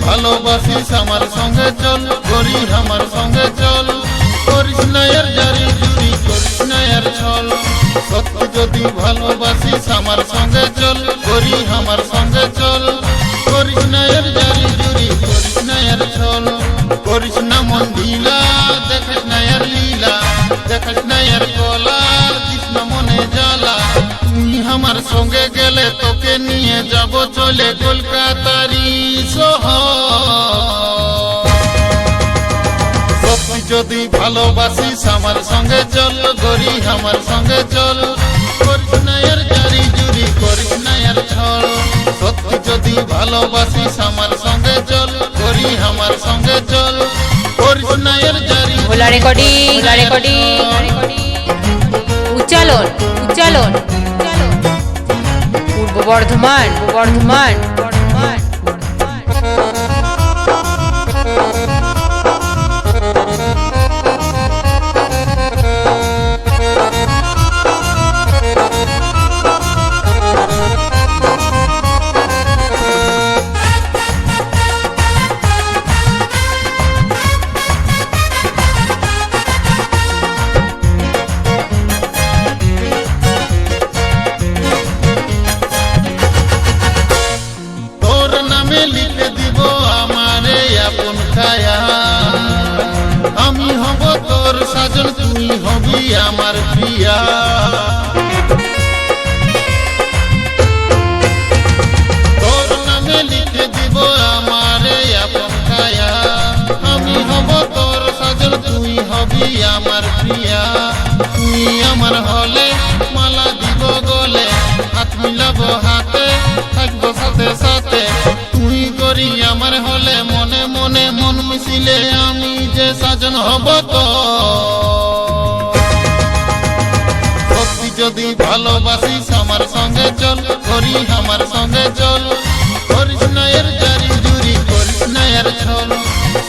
ভালোবাসিস আমার সঙ্গে চল, করি আমার সঙ্গে চল, করিস না এর জারি জুরি, করিস না এর ছল। সত্যি যদি ভালোবাসিস আমার সঙ্গে চল, করি আমার সঙ্গে চল, করিস না এর জারি জুরি, করিস না এর ছল। করিস না মন ঢিলা, দেখিস না এর লীলা, দেখিস না এর কলা, দিস না মনে জ্বালা। তুই আমার সঙ্গে গেলে তোকে নিয়ে যাব চলে কলকাতারি শহর। সত্যি যদি ভালোবাসিস আমার সঙ্গে চল, করি আমার সঙ্গে চল, করিস না এর জারি জুরি, করিস না এর ছল। সত্যি যদি ভালোবাসিস আমার সঙ্গে চল, করি আমার সঙ্গে চল, করিস না এর জারি। ভোলা রেকর্ডিং, ভোলা রেকর্ডিং, উচ্চালন, উচ্চালন, পূর্ব বর্ধমান, বর্ধমান, বর্ধমান। লিখে দিব আমারে আপন ছায়া, আমি হব তোর সাজন, তুই হবি আমার প্রিয়া। তোর নামে লিখে দিব আমারে আপন ছায়া, আমি হব তোর সাজন, তুই হবি আমার প্রিয়া। তুই আমার হলে মালা দিব গলে, হাত মিলাবো হাতে, থাকবো সাথে সাথে। তুই করি আমার হলে মনে মনে মন মিশিলে, আমি যে সাজন হব তো। সত্যি যদি ভালোবাসিস আমার সঙ্গে চল, করি আমার সঙ্গে চল, করিস না এর জারি জুরি, করিস না এর ছল।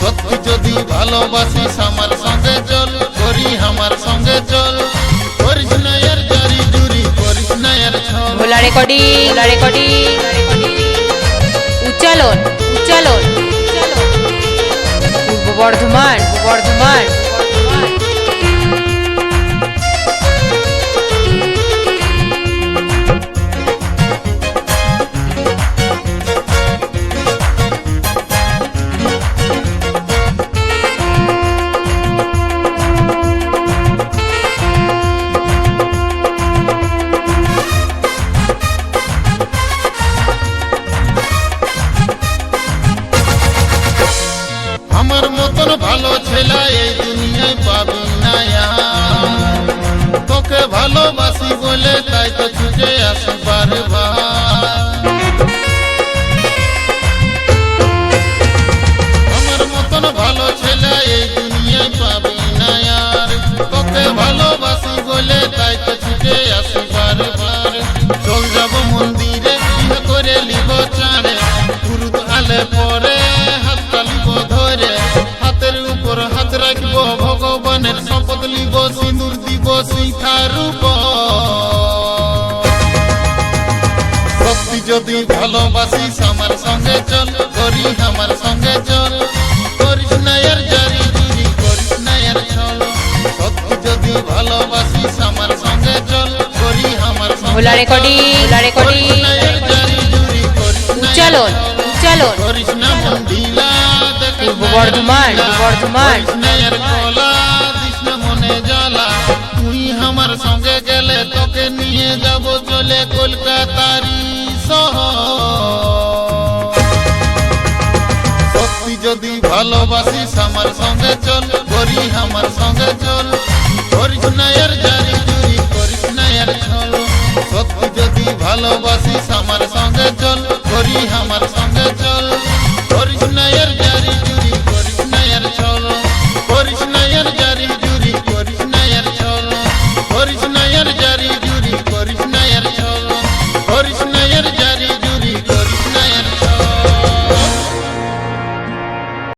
সত্যি যদি ভালোবাসিস আমার সঙ্গে চল, করি আমার সঙ্গে চল, করিস না এর জারি জুরি, করিস না এর ছল। ভোলা রেকর্ডিং, ভোলা রেকর্ডিং, উচ্চালন, উচ্চালন, পূর্ব বর্ধমান, বর্ধমান, বর্ধমান। আমার মতন ভালো ছেলে এই দুনিয়ায় পাবি না আর। তোকে ভালোবাসি বলে তাই তো ছুটে আসি বারবার। আমার মতন ভালো ছেলে এই দুনিয়ায় পাবি না আর। তোকে ভালোবাসি বলে তাই তো ছুটে আসি বারবার। চল যাব মন্দিরে, বিয়ে করে লিব চাঁড়ে, গুরুদ আলে পরে হাত তালিব ধরে, হাতের উপর হাত রাখব, ভগবানের শপথ লিব, সিঁদুর দিব শিখার উপর। সত্যি যদি ভালোবাসিস আমার সঙ্গে চল, করি আমার সঙ্গে চল, করিস না এর জারি জুরি, করিস না এর ছল। সত্যি যদি ভালোবাসিস আমার সঙ্গে চল, করি আমার সঙ্গে ভোলা রেকর্ডিং, ভোলা রেকর্ডিং, উচ্চালন, উচ্চালন, করিস না মন ঢিলা, পূর্ব বর্ধমান, বর্ধমান। দিস না মনে জ্বালা। তুই আমার সঙ্গে গেলে তোকে নিয়ে যাব চলে কলকাতারি শহর। সত্যি যদি ভালোবাসিস আমার সঙ্গে চল, করি আমার সঙ্গে চল, করিস না এর জারি জুরি, করিস না এর ছল। সত্যি যদি ভালোবাসিস আমার সঙ্গে চল, করি আমার সঙ্গে চল, করিস না